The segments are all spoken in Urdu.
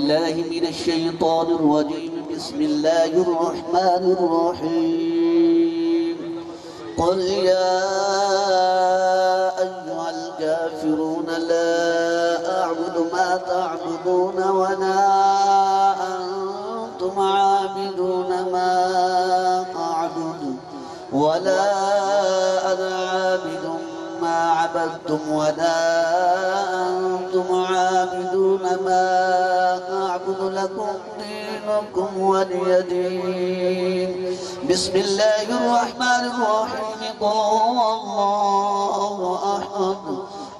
الله من الشيطان الرجيم. بسم الله الرحمن الرحيم. قل يا أيها الكافرون لا أعبد ما تعبدون ولا أنتم عابدون ما أعبد ولا أنا عابد ما عبدتم ولا أنتم عابدون ما أعبد لكم دينكم ولي دين. بسم الله الرحمن الرحيم. قل الله أحد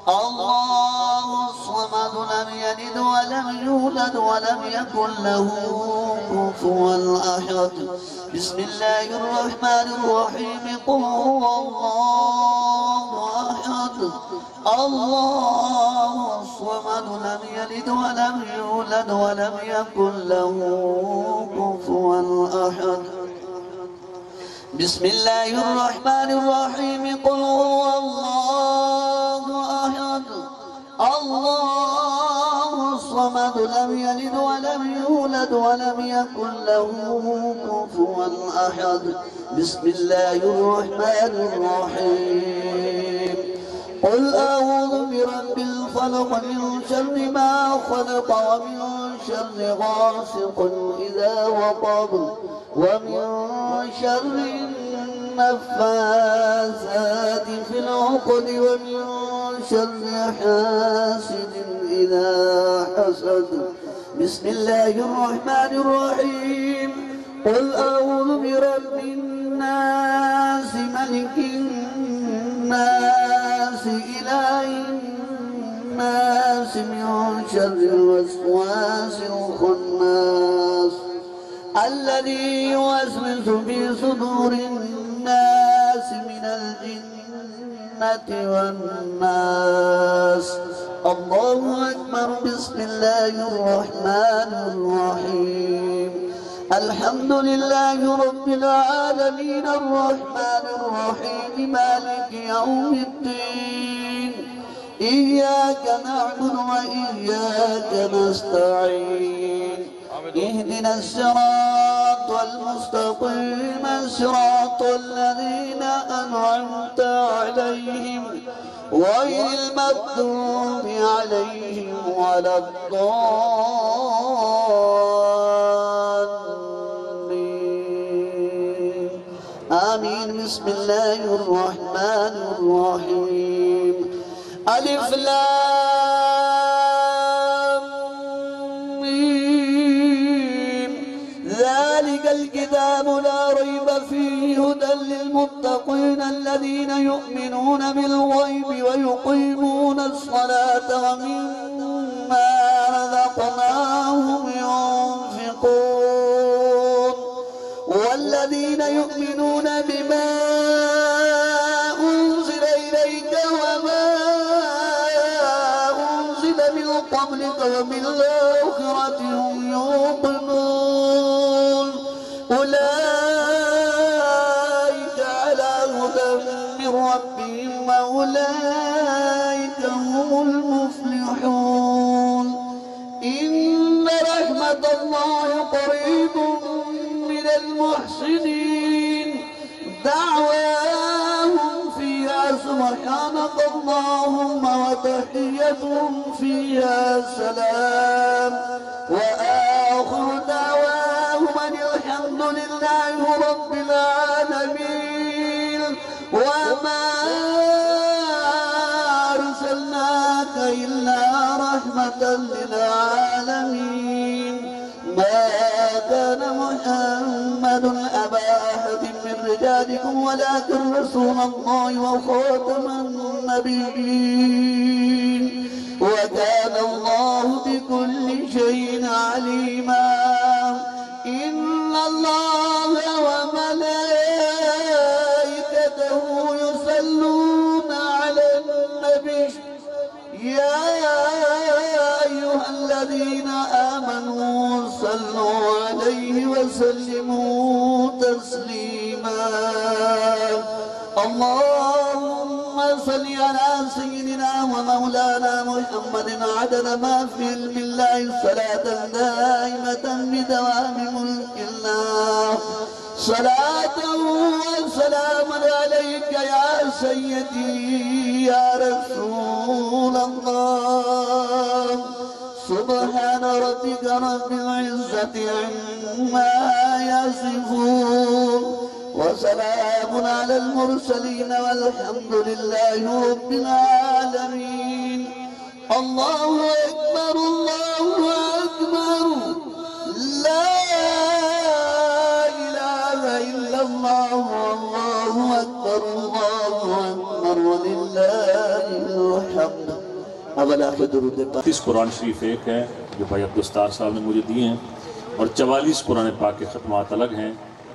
الله الصمد لم يلد ولم يولد ولم يكن له كفوا أحد. بسم الله الرحمن الرحيم. قل الله أحد الله الصمد لم يلد ولم يولد ولم يكن له كفوا أحد. بسم الله الرحمن الرحيم. قل هو الله أحد الله الصمد لم يلد ولم يولد ولم يكن له كفوا أحد. بسم الله الرحمن الرحيم. قل أعوذ برب الفلق من شر ما خلق ومن شر غاسق إذا وقب ومن شر النفاثات في العقد ومن شر حاسد إذا حسد. بسم الله الرحمن الرحيم. قل أعوذ برب الناس ملك الناس إله الناس من شر الوسواس الخناس الذي يوسوس في صدور الناس من الجنة والناس. الله أكبر. بسم الله الرحمن الرحيم. الحمد لله رب العالمين الرحمن الرحيم مالك يوم الدين. إياك نعبد وإياك نستعين. اهدنا الصراط المستقيم صراط الذين أنعمت عليهم غير المغضوب عليهم ولا الضالين. آمين. بسم الله الرحمن الرحيم. ألف لام ميم. ذلك الكتاب لا ريب فيه هدى للمتقين الذين يؤمنون بالغيب ويقيمون الصلاة ومما رزقناهم ينفقون والذين يؤمنون بما أنزل إليك وما أنزل من قبلك وبالآخرة هم يوقنون أولئك على هدى من ربهم وأولئك هم المفلحون. إن رحمة الله قريب من المحسنين. دعواهم فيها سبحانك اللهم وتحيتهم فيها سلام وآخر دعواهم أن الحمد لله رب العالمين. وما أرسلناك إلا رحمة للعالمين. ما كان محمد أبا أحد من رجالكم ولكن رسول الله وخاتم النبيين وكان الله بكل شيء عليما. إن الله وملائكته يصلون على النبي يا أيها الذين آمنوا صلوا عليه وسلموا تسليما. اللهم صل على سيدنا ومولانا محمد عدد ما في علم الله صلاة دائمة بدوام ملك الله صلاة وسلام عليك يا سيدي يا رسول الله سبحان ربك رب العزة عما يصفون وسلام على المرسلين والحمد لله رب العالمين الله أكبر الله أكبر لا إله إلا الله الله أكبر ولله الحمد اول آخر درود پاک 30 قرآن شریف ایک ہے جو بھائی عبدالستار صاحب نے مجھے دیے ہیں اور 44 قرآن پاک کے ختمات الگ ہیں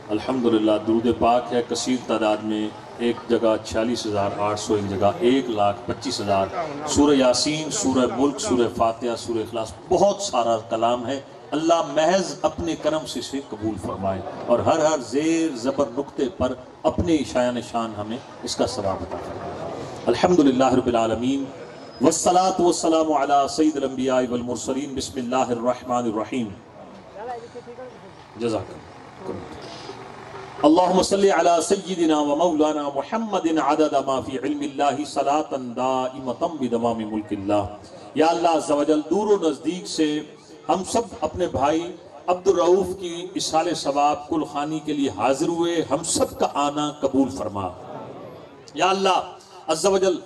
الحمدللہ درود پاک ہے کثیر تعداد میں ایک جگہ 46,800 ایک جگہ 1,25,000 سورہ یاسین سورہ ملک سورہ فاتحہ سورہ اخلاص بہت سارا کلام ہے اللہ محض اپنے کرم سے اسے قبول فرمائے اور ہر زیر زبر نقطے پر اپنے شایان شان ہمیں اس کا ثواب عطا فرمائے الحمدللہ رب العالمین والصلاة والسلام على سید الانبیاء والمرسلین بسم اللہ الرحمن الرحیم جزاک اللہم صلی علی سیدنا و مولانا محمد عدد ما فی علم اللہ صلاة دائمتا بدوام ملک اللہ یا اللہ عز و جل دور و نزدیک سے ہم سب اپنے بھائی عبدالرؤف کی اصحال ثواب کل خانی کے لیے حاضر ہوئے ہم سب کا آنا قبول فرما یا اللہ عز و جل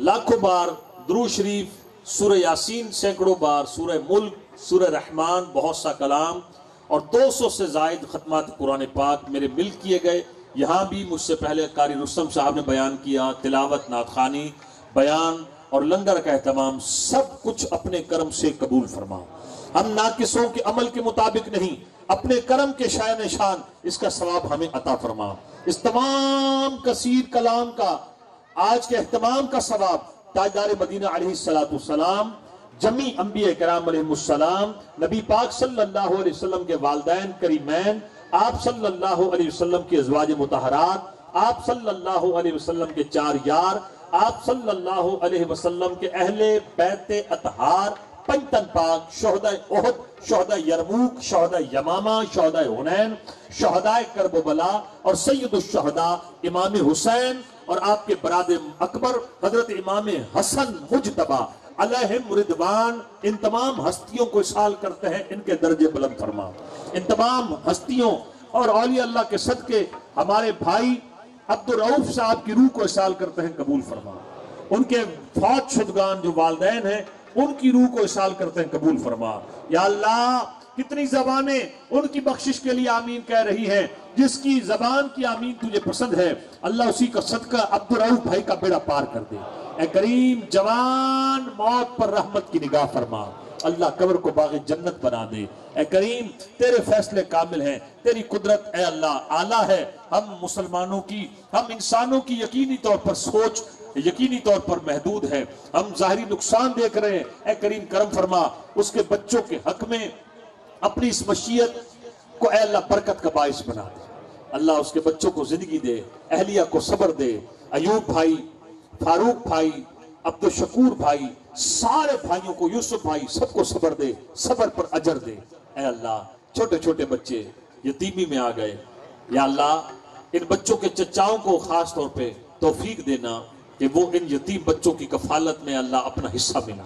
لاکھوں بار درود شریف سورہ یاسین سینکڑوں بار سورہ ملک سورہ رحمان بہت سا کلام اور 200 سے زائد ختمات قرآن پاک میرے مل کیے گئے یہاں بھی مجھ سے پہلے قاری رستم صاحب نے بیان کیا تلاوت نعت خوانی بیان اور لنگر کا اہتمام سب کچھ اپنے کرم سے قبول فرما ہم ناقصوں کے عمل کے مطابق نہیں اپنے کرم کے شایان شان اس کا ثواب ہمیں عطا فرما اس تمام کثیر کلام کا آج کے اہتمام کا ثواب تاجدار مدینہ علیہ السلام جمی انبیاء کرام علیہ السلام نبی پاک صلی اللہ علیہ وسلم کے والدین کریمین آپ صلی اللہ علیہ وسلم کے ازواج مطہرات آپ صلی اللہ علیہ وسلم کے 4 یار آپ صلی اللہ علیہ وسلم کے اہل بیت اطہار پنجتن پاک شہداء احد شہداء یرموک شہداء یمامہ شہداء حنین شہداء کرب و بلا اور سید الشہداء امام حسین اور آپ کے برادر اکبر حضرت امام حسن مجتبہ علیہم رضوان ان تمام ہستیوں کو اصحال کرتے ہیں ان کے درجے بلند فرما ان تمام ہستیوں اور اولیاء اللہ کے صدقے ہمارے بھائی عبدالرؤف صاحب کی روح کو اصحال کرتے ہیں قبول فرما ان کے فوت شدگان جو والدین ہیں ان کی روح کو اصحال کرتے ہیں قبول فرما یا اللہ کتنی زبانیں ان کی بخشش کے لیے آمین کہہ رہی ہے جس کی زبان کی آمین تجھے پسند ہے اللہ اسی کا صدقہ عبدالرؤف بھائی کا بیڑا پار کر دے اے کریم جوان موت پر رحمت کی نگاہ فرما اللہ قبر کو باغ جنت بنا دے اے کریم تیرے فیصلے کامل ہیں تیری قدرت اے اللہ اعلیٰ ہے ہم مسلمانوں کی ہم انسانوں کی یقینی طور پر سوچ یقینی طور پر محدود ہے ہم ظاہری نقصان دیکھ رہے ہیں اے کریم کرم فرما اس کے بچوں کے حق میں اپنی اس مشیت کو اے اللہ برکت کا باعث بنا دے اللہ اس کے بچوں کو زندگی دے اہلیہ کو صبر دے ایوب بھائی فاروق بھائی عبدالشکور بھائی سارے بھائیوں کو یوسف بھائی سب کو صبر دے صبر پر اجر دے اے اللہ چھوٹے چھوٹے بچے یتیمی میں آ گئے یا اللہ ان بچوں کے چچاؤں کو خاص طور پہ توفیق دینا کہ وہ ان یتیم بچوں کی کفالت میں اللہ اپنا حصہ ملا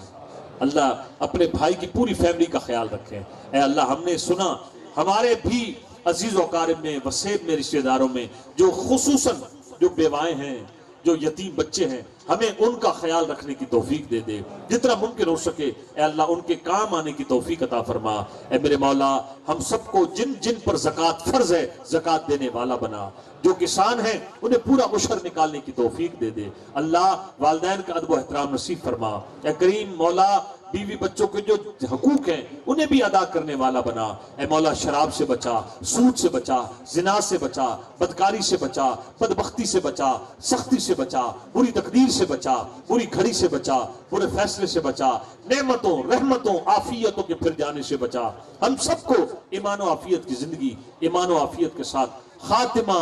اللہ اپنے بھائی کی پوری فیملی کا خیال رکھے اے اللہ ہم نے سنا ہمارے بھی عزیز و اقارب میں وسیب میں رشتہ داروں میں جو خصوصاً جو بیوائیں ہیں جو یتیم بچے ہیں ہمیں ان کا خیال رکھنے کی توفیق دے دے جتنا ممکن ہو سکے اے اللہ ان کے کام آنے کی توفیق عطا فرما اے میرے مولا ہم سب کو جن جن پر زکوٰۃ فرض ہے زکوٰۃ دینے والا بنا جو کسان ہیں انہیں پورا عشر نکالنے کی توفیق دے دے اللہ والدین کا ادب و احترام نصیب فرما اے کریم مولا بیوی بچوں کے جو حقوق ہیں انہیں بھی ادا کرنے والا بنا اے مولا شراب سے بچا سود سے بچا زنا سے بچا بدکاری سے بچا بدبختی سے بچا سختی سے بچا بری تقدیر سے بچا بری گھڑی سے بچا برے فیصلے سے بچا نعمتوں رحمتوں عافیتوں کے پھر جانے سے بچا ہم سب کو ایمان و عافیت کی زندگی ایمان و عافیت کے ساتھ خاتمہ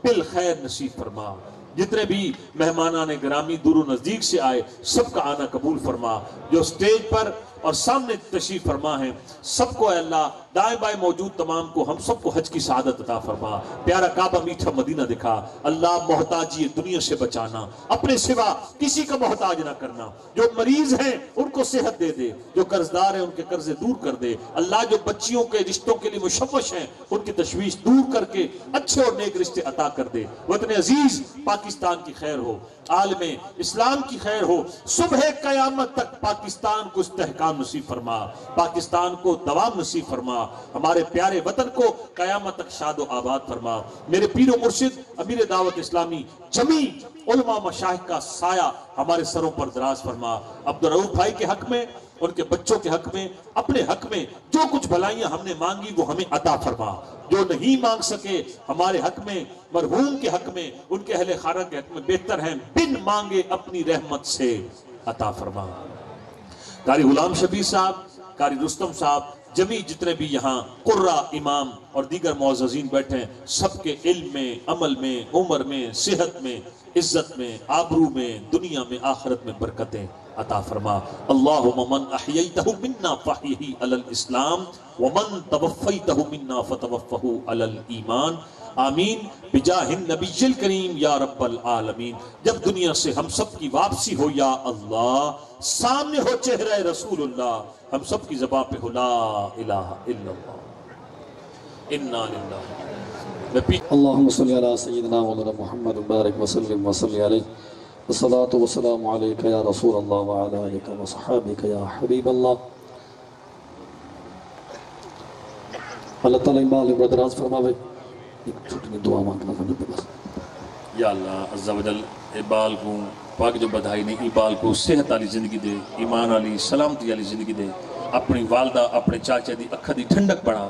بالخیر نصیب فرما جتنے بھی مہمانان گرامی دور و نزدیک سے آئے سب کا آنا قبول فرما، جو سٹیج پر اور سامنے تشریف فرما ہے سب کو اے اللہ دائیں بائیں موجود تمام کو ہم سب کو حج کی سعادت عطا فرما، پیارا کعبہ میٹھا مدینہ دکھا، اللہ محتاجی دنیا سے بچانا، اپنے سوا کسی کا محتاج نہ کرنا، جو مریض ہیں ان کو صحت دے دے، جو قرضدار ہیں ان کے قرضے دور کر دے، اللہ جو بچیوں کے رشتوں کے لیے مشوش ہیں ان کی تشویش دور کر کے اچھے اور نیک رشتے عطا کر دے، وطن عزیز پاکستان کی خیر ہو، عالم اسلام کی خیر ہو، صبح قیامت تک پاکستان کو استحکام نصیب فرما، پاکستان کو دوام نصیب فرما، ہمارے پیارے وطن کو قیامت تک شاد و آباد فرما، میرے پیر و مرشد امیر دعوت اسلامی جمی علماء مشائخ کا سایہ ہمارے سروں پر دراز فرما، عبدالرؤوف بھائی کے حق میں، ان کے بچوں کے حق میں، اپنے حق میں جو کچھ بھلائیاں ہم نے مانگی وہ ہمیں عطا فرما، جو نہیں مانگ سکے ہمارے حق میں، مرحوم کے حق میں، ان کے اہل خانہ کے حق میں بہتر ہیں بن مانگے اپنی رحمت سے عطا فرما۔ قاری غلام شبیر صاحب، قاری رستم صاحب، جمی جتنے بھی یہاں قرہ امام اور دیگر معززین بیٹھے ہیں سب کے علم میں، عمل میں، عمر میں، صحت میں، عزت میں، آبرو میں، دنیا میں، آخرت میں برکتیں عطا فرما۔ اللہم من احییتہ منا فاحیہ علی الاسلام ومن توفیتہ منا فتوفہ علی الایمان، آمین بجاہ النبی الکریم یا رب العالمین۔ جب دنیا سے ہم سب کی واپسی ہو یا اللہ، سامنے ہو چہرہ رسول اللہ، ہم سب کی زبان پہ ہو لا الہ الا اللہ، انا للہ۔ اللهم صل على سيدنا مولانا محمد وبارك وسلم وصل عليه والصلاة والسلام عليك يا رسول الله وعلى آلك وصحابك يا حبيب الله۔ اللہ تعالیٰ اقبال بردراز فرماوے، ایک چھوٹی دعا مانگنا فرماتے بس۔ یا اللہ عز و جل اقبال کو پاک جو بدھائی نے اقبال کو صحت والی زندگی دے، ایمان والی سلامتی والی زندگی دے، اپنی والدہ اپنے چاچا دی اکھا دی ٹھنڈک بڑھا،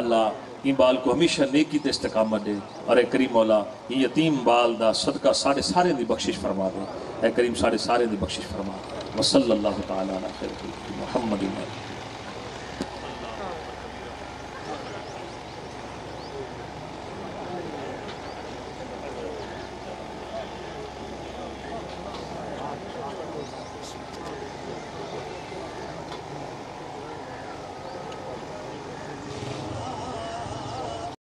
اللہ این بال کو ہمیشہ نیکی تے استقامت دے، اور اے کریم مولا یہ یتیم بال دا صدقہ سارے سارے دی بخشش فرما دے، اے کریم سارے سارے دی بخشش فرما، وصلی اللہ تعالی علی خیر محمد